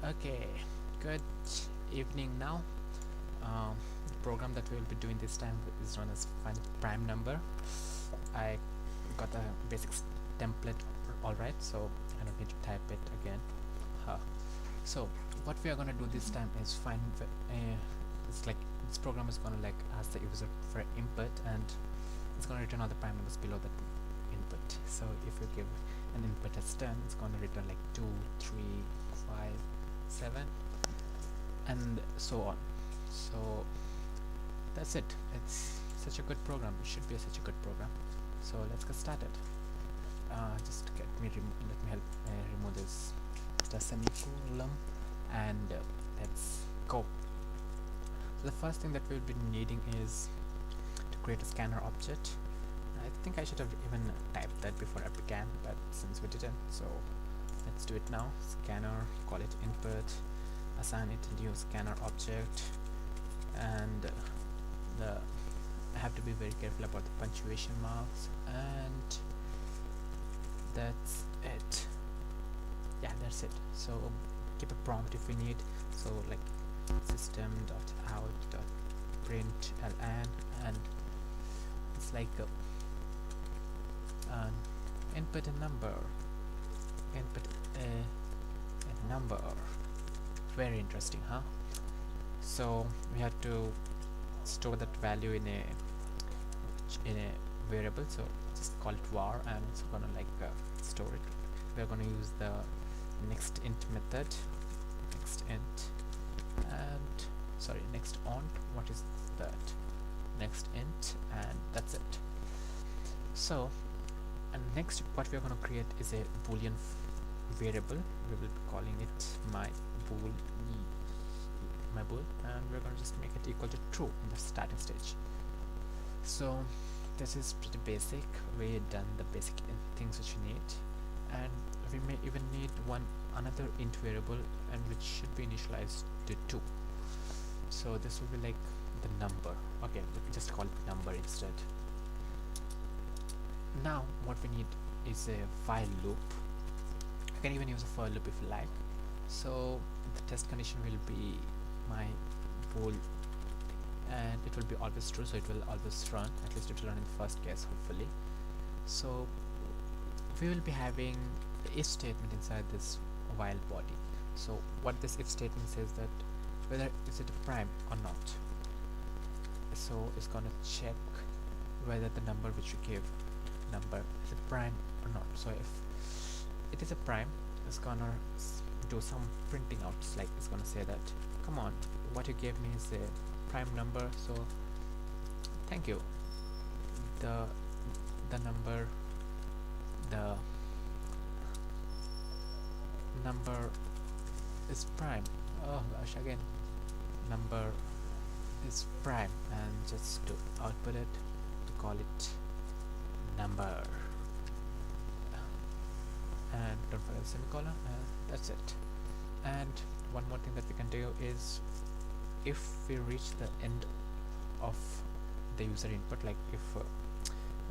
Okay, good evening now. The program that we will be doing this time is known as find prime number. I got the basics template alright, so I don't need to type it again. Huh. So what we are gonna do this time is find it's like this program is gonna like ask the user for input, and it's gonna return all the prime numbers below that input. So if you give an input as 10, it's gonna return like 2, 3, 5, 7, and so on. So that's it. It's such a good program. It should be such a good program. So let's get started. Just let me help remove this semicolon, and let's go. So the first thing that we'll be needing is to create a scanner object. I think I should have even typed that before I began, but since we didn't, so let's do it now. Scanner, call it input, assign it a new scanner object, and I have to be very careful about the punctuation marks, and that's it. Yeah, that's it. So keep a prompt if we need. So like system.out.println, and it's like input a number, input a number. Very interesting, huh? So we have to store that value in a variable, so just call it var, and it's gonna like store it. We're gonna use the next int method, next int, and sorry, next ont. What is that? Next int, and that's it. So, and next what we're gonna create is a boolean variable. We will be calling it my bool, and we're gonna just make it equal to true in the starting stage. So this is pretty basic. We've done the basic things which we need, and we may even need another int variable, and which should be initialized to 2. So this will be like the number. Okay, let me just call it number instead. Now what we need is a while loop. You can even use a for loop if you like. So the test condition will be my bool, and it will be always true, so it will always run. At least it will run in the first case, hopefully. So we will be having the if statement inside this while body. So what this if statement says that whether is it a prime or not. So it's gonna check whether the number which you give number is a prime or not. So if it is a prime, it's gonna do some printing out. It's like it's gonna say that, come on, what you gave me is a prime number, so thank you. The number is prime. Oh gosh, again, number is prime, and just to output it, to call it number, and don't forget the semicolon, and that's it. And one more thing that we can do is, if we reach the end of the user input, like if a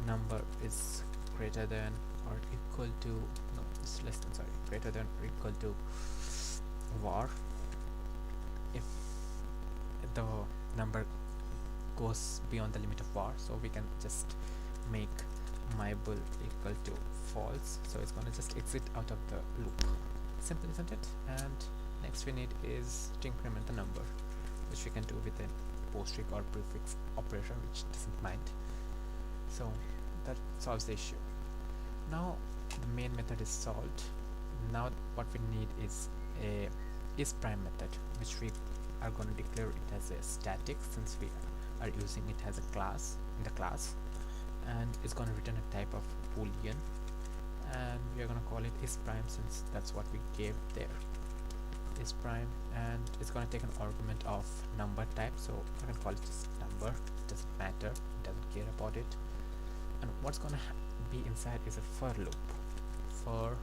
number is greater than or equal to, no, it's less than, sorry, greater than or equal to var, if the number goes beyond the limit of var, so we can just make my bool equal to false, so it's gonna just exit out of the loop. Simple, isn't it? And next we need is to increment the number, which we can do with a postfix or prefix operation, which doesn't mind. So that solves the issue. Now the main method is solved. Now what we need is a isPrime method, which we are going to declare it as a static, since we are using it as a class in the class, and it's going to return a type of boolean, and we are going to call it isPrime since that's what we gave there, isPrime, and it's going to take an argument of number type, so I can call it just number. It doesn't matter, it doesn't care about it. And what's going to be inside is a for loop. For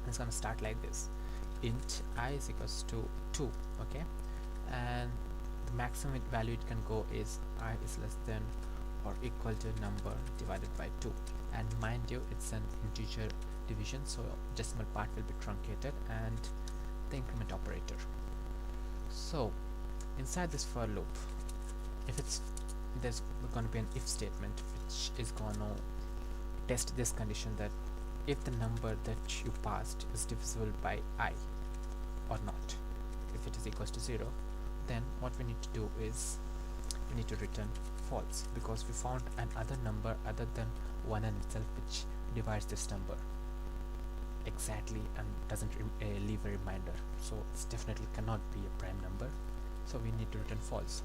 it's going to start like this: int I is equals to 2, okay, and the maximum value it can go is I is less than or equal to number divided by 2, and mind you, it's an integer division, so decimal part will be truncated, and the increment operator. So inside this for loop, if it's there's going to be an if statement which is going to test this condition, that if the number that you passed is divisible by I or not. If it is equals to 0, then what we need to do is we need to return false, because we found another number other than 1 and itself which divides this number exactly and doesn't leave a reminder, so it definitely cannot be a prime number, so we need to return false.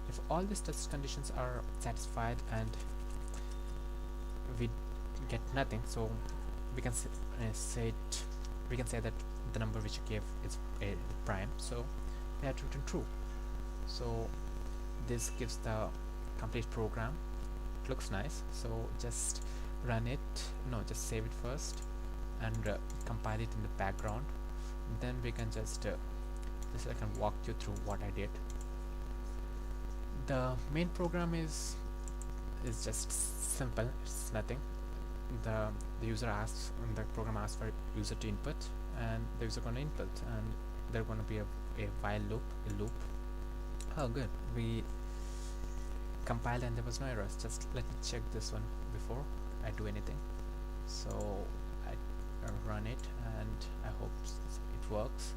If all these test conditions are satisfied and we get nothing, so we can say that the number which you gave is a prime, so we have to return true. So this gives the complete program. It looks nice, so just run it, just save it first and compile it in the background. Then we can just I can walk you through what I did. The main program is just simple. It's nothing. The user asks, the program asks for user to input, and the user gonna input, and there's gonna be a while loop, Oh good, we compiled and there was no errors. Just let me check this one before I do anything. So I run it and I hope it works.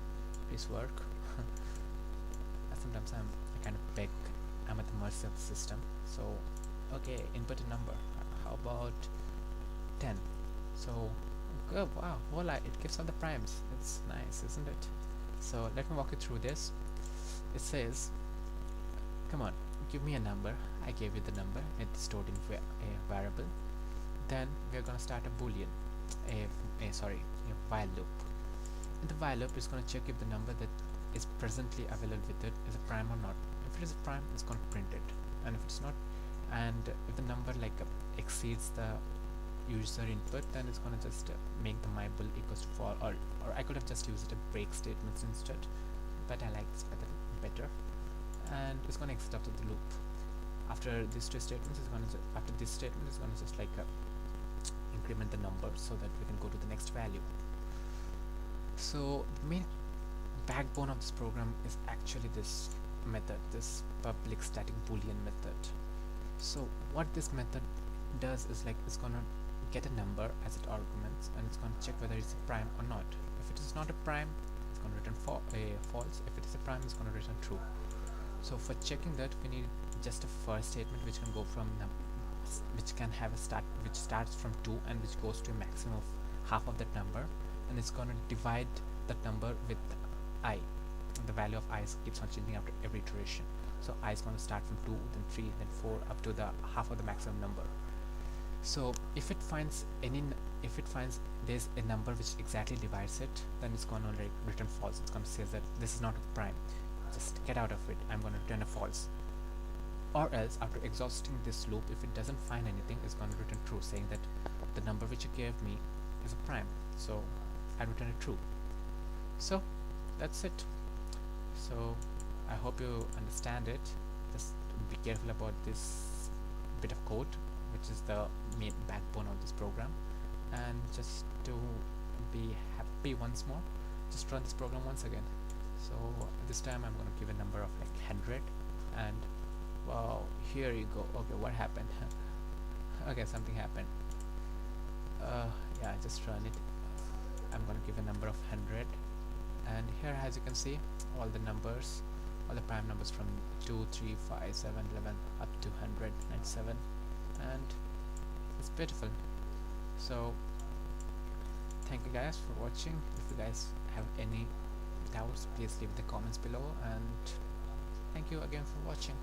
Please work. Sometimes I kind of beg, I'm at the mercy of the system. So okay, input a number. How about 10? So good, wow, voila, it gives all the primes. It's nice, isn't it? So let me walk you through this. It says, come on, give me a number. I gave you the number. It's stored in a variable. Then we're gonna start a boolean, a while loop. In the while loop, it's gonna check if the number that is presently available with it is a prime or not. If it is a prime, it's gonna print it, and if it's not, and if the number exceeds the user input, then it's gonna just make the mybool equals to false, or I could have just used a break statements instead, but I like this method better. And it's gonna exit out of the loop. After these two statements, after this statement, it's gonna just increment the number so that we can go to the next value. So the main backbone of this program is actually this method, this public static boolean method. So what this method does is it's gonna get a number as its arguments, and it's gonna check whether it's a prime or not. If it is not a prime, it's gonna return false. If it is a prime, it's gonna return true. So for checking that, we need just a first statement which can go from which can have a start which starts from 2 and which goes to a maximum of half of that number, and it's gonna divide that number with I. The value of I keeps on changing after every iteration. So I is gonna start from 2, then 3, then 4, up to the half of the maximum number. So if it finds there's a number which exactly divides it, then it's gonna return false. It's gonna say that this is not a prime. Just get out of it. I'm gonna return a false. Or else, after exhausting this loop, if it doesn't find anything, it's gonna return true, saying that the number which you gave me is a prime. So I return a true. So that's it. So I hope you understand it. Just be careful about this bit of code, which is the main backbone of this program, and just to be happy once more, just run this program once again. So this time I'm going to give a number of 100, and wow, here you go. Okay, what happened? Okay, something happened. Yeah, just run it. I'm going to give a number of 100, and here, as you can see, all the numbers, all the prime numbers from 2, 3, 5, 7, 11 up to 100, 97, and it's beautiful. So thank you guys for watching. If you guys have any doubts, please leave the comments below, and thank you again for watching.